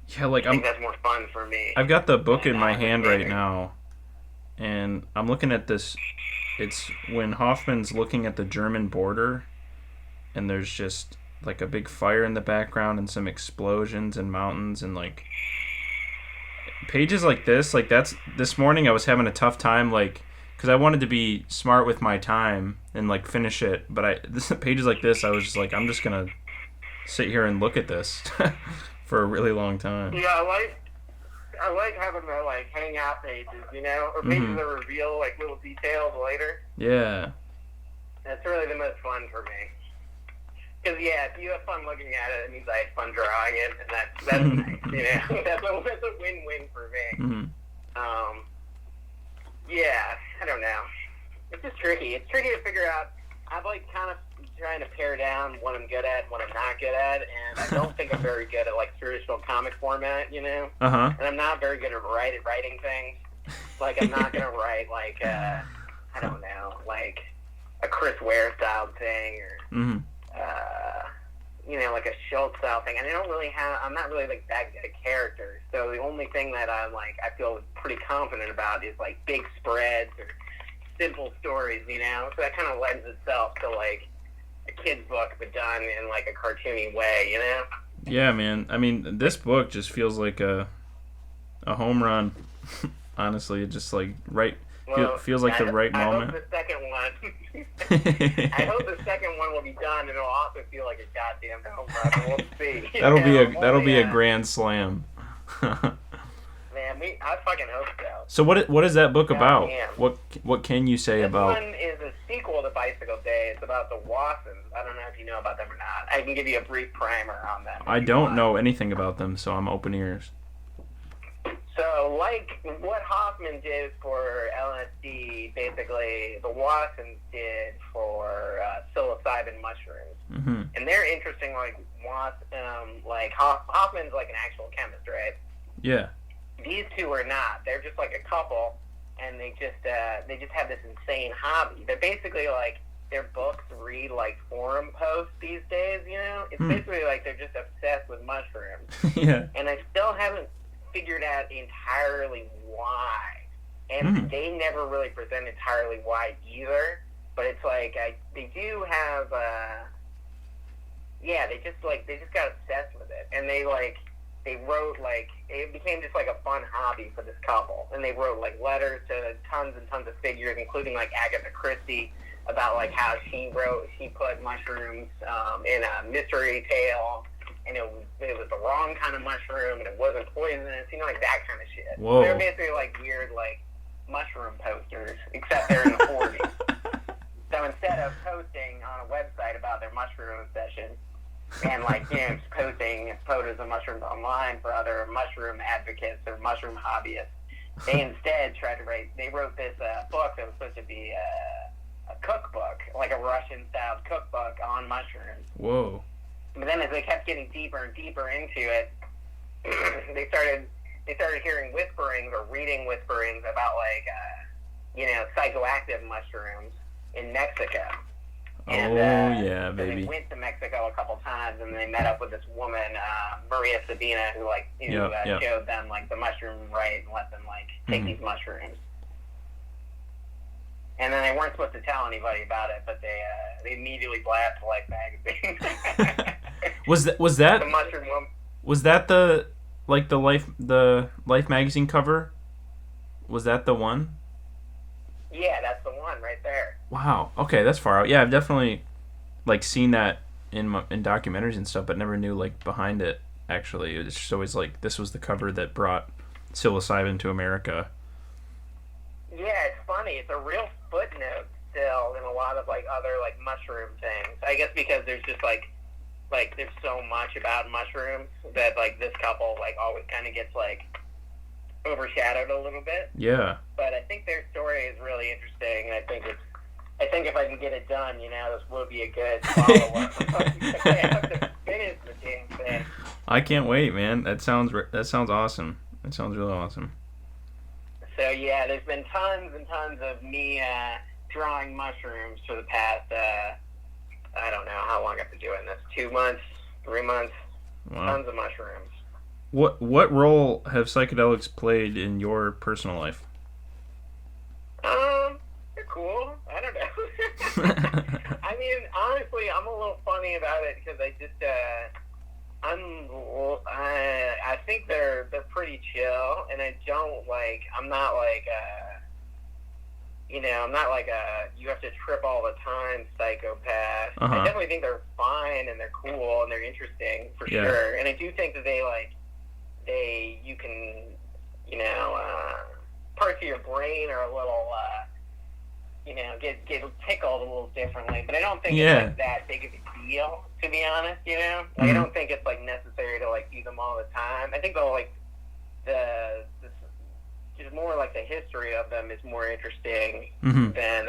Yeah, like I think that's more fun for me. I've got the book in my hand right now, and I'm looking at this. It's when Hoffman's looking at the German border, and there's just like a big fire in the background and some explosions and mountains and like pages like this. Like that's this morning I was having a tough time like. Because I wanted to be smart with my time and, like, finish it. But pages like this, I was just like, I'm just going to sit here and look at this for a really long time. Yeah, I like having the, like, hangout pages, you know? Or pages that reveal, like, little details later. Yeah. That's really the most fun for me. Because, yeah, if you have fun looking at it, it means I had fun drawing it. And that's nice, you know? That's a win-win for me. Yeah, I don't know. It's just tricky. It's tricky to figure out. I'm like kind of trying to pare down what I'm good at and what I'm not good at, and I don't think I'm very good at like traditional comic format, you know. And I'm not very good at writing things. Like I'm not gonna write like I don't know, like a Chris Ware style thing or you know, like a Schultz style thing. And I'm not really like that good at characters. So the only thing that I'm like, I feel pretty confident about is like big spreads or simple stories, you know? So that kind of lends itself to like a kid's book, but done in like a cartoony way, you know? Yeah, man. I mean, this book just feels like a home run. Honestly, it just like feels like the right moment. I hope the second one. I hope the second one will be done, and it'll also feel like a goddamn home run. We'll see. That'll be a grand slam. Man, I fucking hope so. So what is that book about? Damn. What can you say about? This one is a sequel to Bicycle Day. It's about the Wassons. I don't know if you know about them or not. I can give you a brief primer on them. I don't know anything about them, so I'm open ears. So, like what Hoffman did for LSD, basically, the Wassons did for psilocybin mushrooms. And they're interesting, like Hoffman's like an actual chemist, right? Yeah. These two are not. They're just like a couple, and they just have this insane hobby. They're basically like, their books read like forum posts these days, you know? It's basically like they're just obsessed with mushrooms. Yeah. And I still haven't figured out entirely why, and they never really present entirely why either, but it's like they do have they just got obsessed with it, and they they wrote, like, it became just, like, a fun hobby for this couple. And they wrote, like, letters to tons and tons of figures, including, like, Agatha Christie, about, like, how she put mushrooms in a mystery tale, and it was the wrong kind of mushroom, and it wasn't poisonous, you know, like, that kind of shit. Whoa. They're basically, like, weird, like, mushroom posters, except they're in the 40s. So instead of posting on a website about their mushroom obsession, and, like, you know, just posting photos of mushrooms online for other mushroom advocates or mushroom hobbyists, they instead wrote this book that was supposed to be a cookbook, like a Russian-styled cookbook on mushrooms. Whoa. But then as they kept getting deeper and deeper into it, they started hearing whisperings or reading whisperings about, like, you know, psychoactive mushrooms in Mexico. And, yeah, baby. They went to Mexico a couple times, and they met up with this woman, Maria Sabina, who, like, showed them, like, the mushroom right and let them, like, take these mushrooms. And then they weren't supposed to tell anybody about it, but they immediately blasted Life magazine. Was that the mushroom woman? Was that the Life magazine cover? Was that the one? Yeah, that's the one right there. Wow. Okay, that's far out. Yeah, I've definitely, like, seen that in documentaries and stuff, but never knew, like, behind it. Actually, it's just always like this was the cover that brought psilocybin to America. Yeah, it's funny. It's a real footnote still in a lot of, like, other, like, mushroom things. I guess because there's just like there's so much about mushrooms that, like, this couple, like, always kind of gets, like, overshadowed a little bit. Yeah. But I think their story is really interesting, and I think if I can get it done, you know, this would be a good follow-up. I have to finish the damn thing. I can't wait, man. That sounds awesome. That sounds really awesome. So, yeah, there's been tons and tons of me drawing mushrooms for the past, I don't know how long I've been doing this, 2 months, 3 months, Wow. Tons of mushrooms. What role have psychedelics played in your personal life? They're cool. I don't know. I mean, honestly, I'm a little funny about it because I just, I think they're pretty chill, and I'm not like a you have to trip all the time psychopath. Uh-huh. I definitely think they're fine and they're cool and they're interesting for sure. And I do think that you can, parts of your brain are a little, get tickled a little differently. But I don't think it's like that big of a deal, to be honest. Like, I don't think it's like necessary to like do them all the time. I think though, like just more like the history of them is more interesting than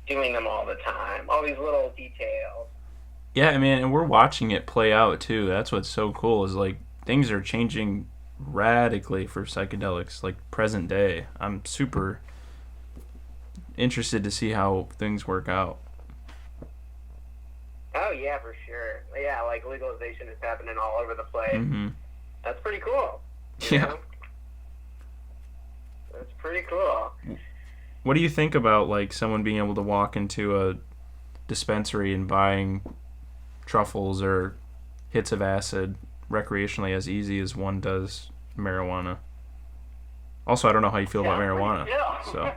doing them all the time. All these little details. Yeah, I mean, and we're watching it play out too. That's what's so cool is like things are changing radically for psychedelics, like present day. I'm super interested to see how things work out. Oh yeah, for sure. Yeah, like legalization is happening all over the place. Mm-hmm. That's pretty cool. Yeah. Know? That's pretty cool. What do you think about like someone being able to walk into a dispensary and buying truffles or hits of acid recreationally as easy as one does marijuana? Also, I don't know how you feel about marijuana. So.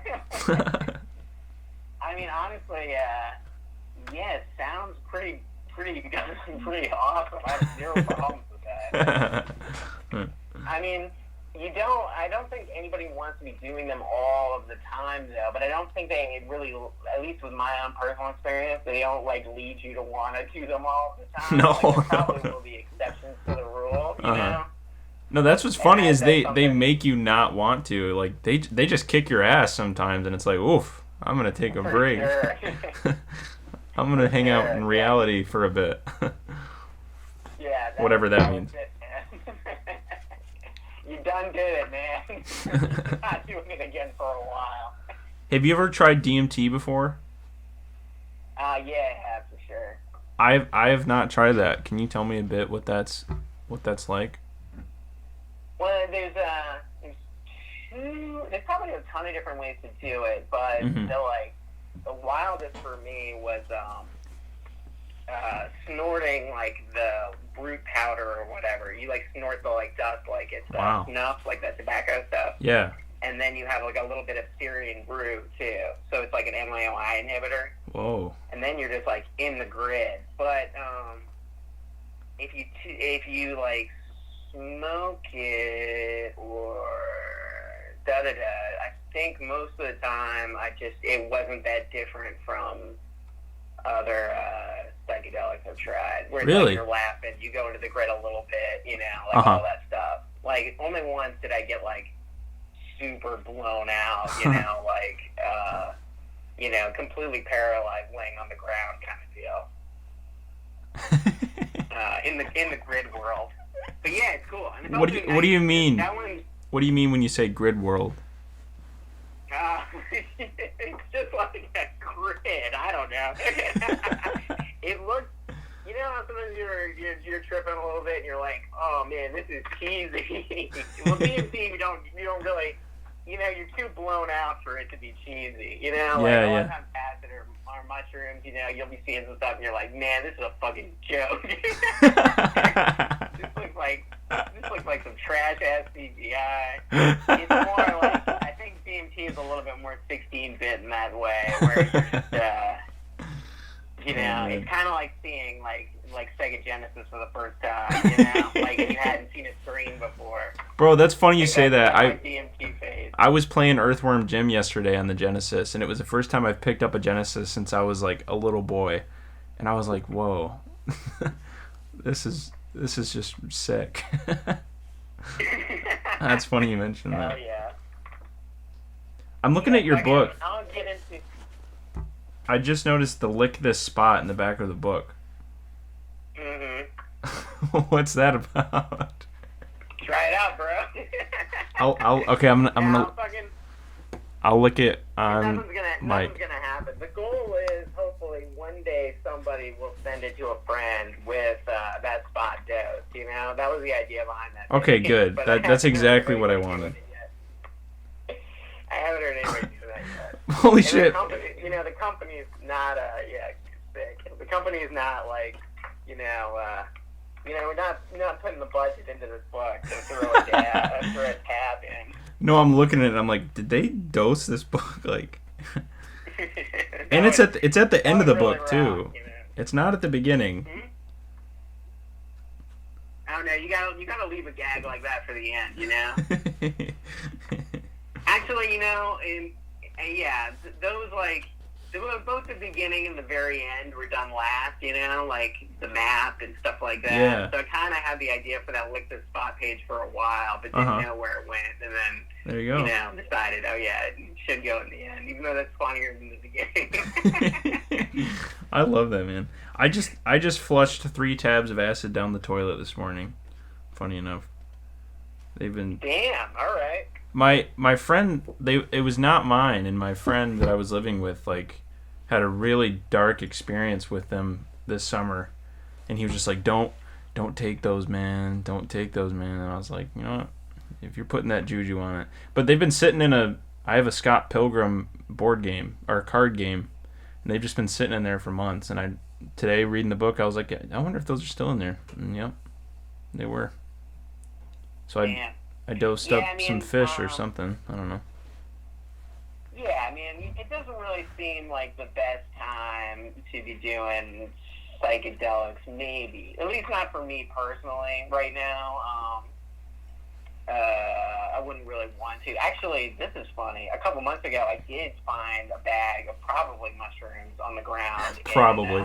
I mean, honestly, it sounds pretty awesome. I have zero problems with that. I mean, I don't think anybody wants to be doing them all of the time, though, but I don't think they really, at least with my own personal experience, they don't, like, lead you to want to do them all the time. No. Like, there probably will be exceptions to the rule, you know? No, that's what's funny is they make you not want to. Like, they just kick your ass sometimes, and it's like, oof, I'm going to take a break. Sure. I'm going to hang out in reality for a bit. Yeah. Whatever that means. It, you done did it, man. Not doing it again for a while. Have you ever tried DMT before? Yeah, I have, for sure. I have not tried that. Can you tell me a bit what that's like? Well, there's probably a ton of different ways to do it, but the wildest for me was snorting like the brute powder or whatever. You like snort the like dust like it's Wow. snuff, like that tobacco stuff. Yeah. And then you have like a little bit of Syrian brew too. So it's like an MYOI inhibitor. Whoa. And then you're just like in the grid. But if you like smoke it or I think most of the time it wasn't that different from other psychedelics I've tried. Where it's Really? like you're laughing, you go into the grid a little bit, you know, like all that stuff. Like only once did I get like super blown out, you know, like you know, completely paralyzed, laying on the ground kind of deal. In the grid world. But yeah, it's cool. I mean, What do you mean? That one. What do you mean when you say grid world? It's just like a grid. I don't know. It looks, you know how sometimes you're tripping a little bit and you're like, oh man, this is cheesy. Well, DMT, you don't really, you know, you're too blown out for it to be cheesy. You know, like a lot of times acid or mushrooms, you know, you'll be seeing some stuff and you're like, man, this is a fucking joke. This looks like some trash ass CGI. It's more like, I think DMT is a little bit more 16-bit in that way, where it's just, you know, it's kind of like seeing like Sega Genesis for the first time, you know, like you hadn't seen a screen before. Bro, that's funny you say that. DMT phase. I was playing Earthworm Jim yesterday on the Genesis, and it was the first time I've picked up a Genesis since I was like a little boy, and I was like, whoa, this is just sick. That's funny you mentioned that. Oh yeah. I'm looking at your book. I'll get into. I just noticed the lick this spot in the back of the book. What's that about? Try it out, bro. I'll lick it on Nothing's gonna happen. The goal is hopefully one day somebody will send it to a friend with that spot dose. You know, that was the idea behind that. Okay, good. That's exactly what I wanted. I haven't heard anybody do that yet. Holy And shit! the company is not sick. The company is not like we're not putting the budget into this book to throw a tab in. No, I'm looking at it and I'm like, did they dose this book? Like, and No, it's at the end of the really book too. rough, you know? It's not at the beginning. Hmm? I don't know. You gotta leave a gag like that for the end, you know. Actually, you know, those like. Both the beginning and the very end were done last, you know, like the map and stuff like that. Yeah. So I kind of had the idea for that Lick This Spot page for a while, but didn't know where it went. And then, there you go. Decided, oh yeah, it should go in the end, even though that's funnier than the beginning. I love that, man. I just flushed 3 tabs of acid down the toilet this morning. Funny enough. They've been... Damn, all right. My friend, it was not mine, and my friend that I was living with, like, had a really dark experience with them this summer, and he was just like, don't take those, man, don't take those, man. And I was like, you know what, if you're putting that juju on it. But they've been sitting I have a Scott Pilgrim board game, or card game, and they've just been sitting in there for months, and today reading the book, I was like, I wonder if those are still in there. And yep, they were. So I dosed up some fish or something. I don't know. Yeah, I mean, it doesn't really seem like the best time to be doing psychedelics, maybe. At least not for me personally right now. I wouldn't really want to. Actually, this is funny. A couple months ago, I did find a bag of probably mushrooms on the ground. Probably.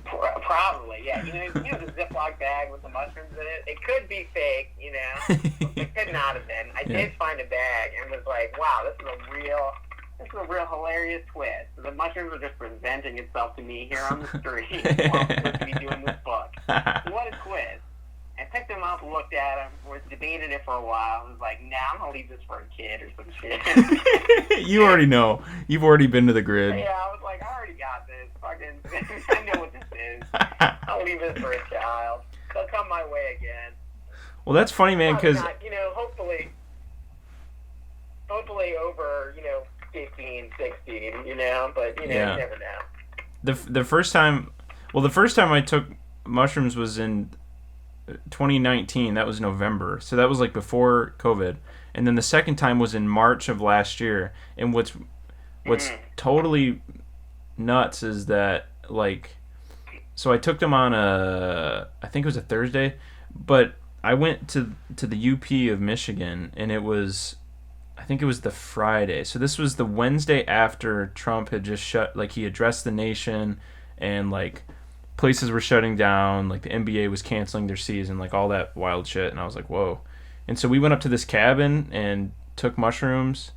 Probably, yeah. You know the Ziploc bag with the mushrooms in it? It could be fake, you know. It could not have been. I did find a bag and was like, wow, this is a real hilarious twist. The mushrooms are just presenting itself to me here on the street while I'm supposed to be doing this book. What a twist. I picked them up, looked at them, was debated it for a while, and was like, nah, I'm going to leave this for a kid or some shit. You already know. You've already been to the grid. Yeah, I was like, I already got this. Fucking, I know what this is. I'll leave this for a child. They'll come my way again. Well, that's funny, man, because... You know, hopefully over, 15, 16, but, you never know. The first time I took mushrooms was in 2019. That was November. So that was like before COVID. And then the second time was in March of last year. And what's totally nuts is that, like, so I took them on I think it was a Thursday, but I went to the UP of Michigan, and I think it was the Friday. So this was the Wednesday after Trump had just he addressed the nation, and like places were shutting down, like the NBA was canceling their season, like all that wild shit. And I was like, whoa. And so we went up to this cabin and took mushrooms,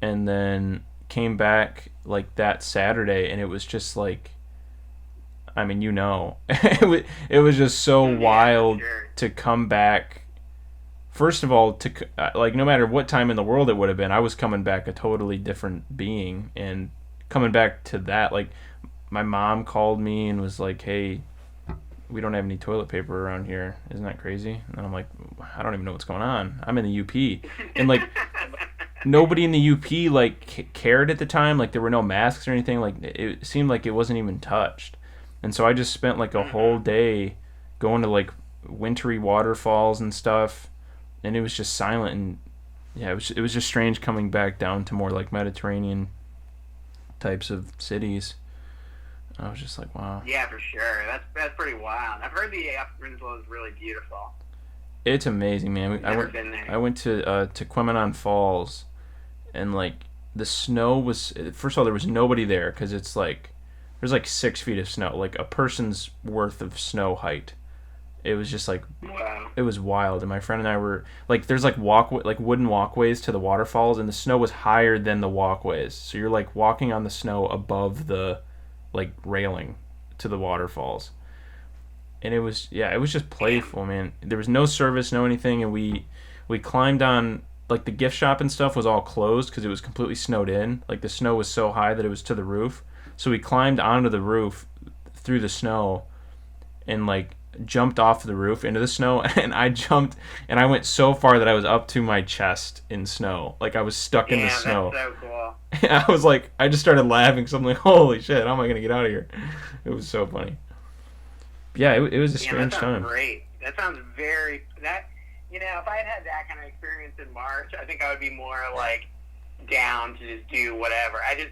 and then came back like that Saturday, and it was just like, I mean, it was just so wild to come back. First of all, like, no matter what time in the world it would have been, I was coming back a totally different being, and coming back to that, like, my mom called me and was like, hey, we don't have any toilet paper around here. Isn't that crazy? And I'm like, I don't even know what's going on. I'm in the UP. And, like, nobody in the UP, like, cared at the time. Like, there were no masks or anything. Like, it seemed like it wasn't even touched. And so I just spent, like, a whole day going to, like, wintry waterfalls and stuff. And it was just silent. And, yeah, it was just strange coming back down to more, like, Mediterranean types of cities. I was just like, wow. Yeah, for sure. That's pretty wild. I've heard the Upper Peninsula is really beautiful. It's amazing, man. Never been there. I went to Quemenon Falls, and like the snow was. First of all, there was nobody there because it's like there's like 6 feet of snow, like a person's worth of snow height. It was just like, wow. It was wild. And my friend and I were like, there's like wooden walkways to the waterfalls, and the snow was higher than the walkways, so you're like walking on the snow above the like railing to the waterfalls. And it was just playful, man. There was no service, no anything, and we climbed on, like, the gift shop and stuff was all closed because it was completely snowed in. Like, the snow was so high that it was to the roof. So we climbed onto the roof through the snow and like jumped off the roof into the snow, and I jumped and I went so far that I was up to my chest in snow. Like, I was stuck in the snow. That's so cool. I was like, I just started laughing, so I'm like, holy shit, how am I going to get out of here? It was so funny. Yeah, it was a strange time. Great. That sounds very, if I had that kind of experience in March, I think I would be more like down to just do whatever. I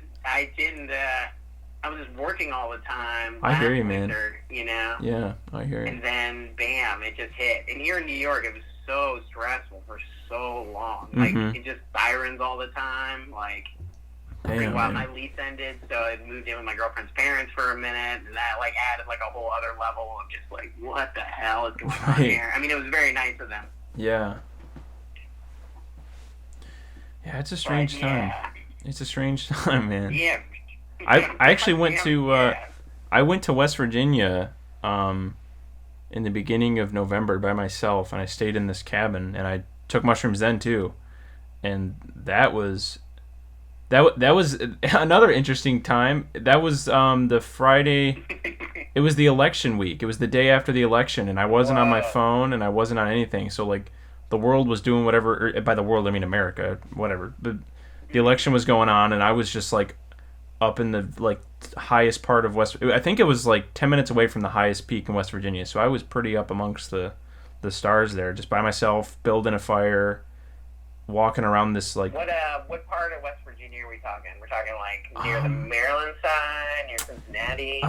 was just working all the time. I hear you, man. Yeah, I hear you. And then, bam, it just hit. And here in New York, it was so stressful for so long. Like, it just sirens all the time. Like, damn, while my lease ended, so I moved in with my girlfriend's parents for a minute, and that, like, added, like, a whole other level of just, like, what the hell is going on here? I mean, it was very nice of them. Yeah. Yeah, it's a strange time. It's a strange time, man. Yeah. I actually went to West Virginia in the beginning of November by myself, and I stayed in this cabin, and I took mushrooms then too, and that was another interesting time. That was the Friday. It was the election week. It was the day after the election, and I wasn't on my phone, and I wasn't on anything. So like the world was doing whatever. Or by the world, I mean America, whatever. But the election was going on, and I was just like up in the like highest part of West. I think it was like 10 minutes away from the highest peak in West Virginia. So I was pretty up amongst the stars there, just by myself, building a fire, walking around this like. What part of West Virginia are we talking? We're talking like near the Maryland side, near Cincinnati.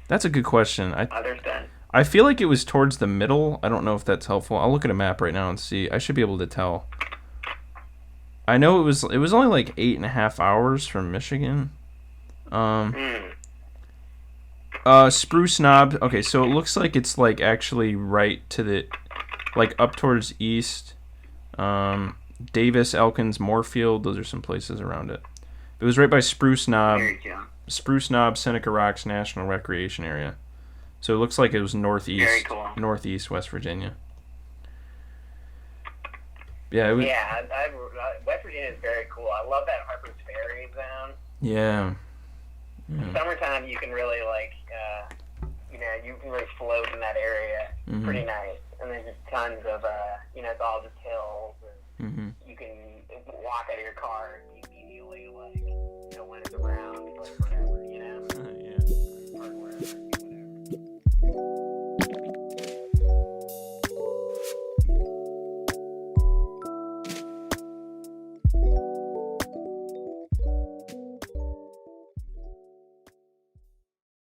That's a good question. Other side. I feel like it was towards the middle. I don't know if that's helpful. I'll look at a map right now and see. I should be able to tell. I know it was only like 8.5 hours from Michigan. Spruce Knob. Okay, so it looks like it's like actually right to the, like up towards east. Davis, Elkins, Moorfield. Those are some places around it. It was right by Spruce Knob. Spruce Knob, Seneca Rocks National Recreation Area. So it looks like it was northeast. Very cool. Northeast West Virginia. Yeah, it was. Yeah, West Virginia is very cool. I love that Harper's Ferry zone. Yeah. Summertime, you can really like, you can really float in that area. It's pretty nice, and there's just tons of, it's all just hills, and you can walk out of your car and immediately like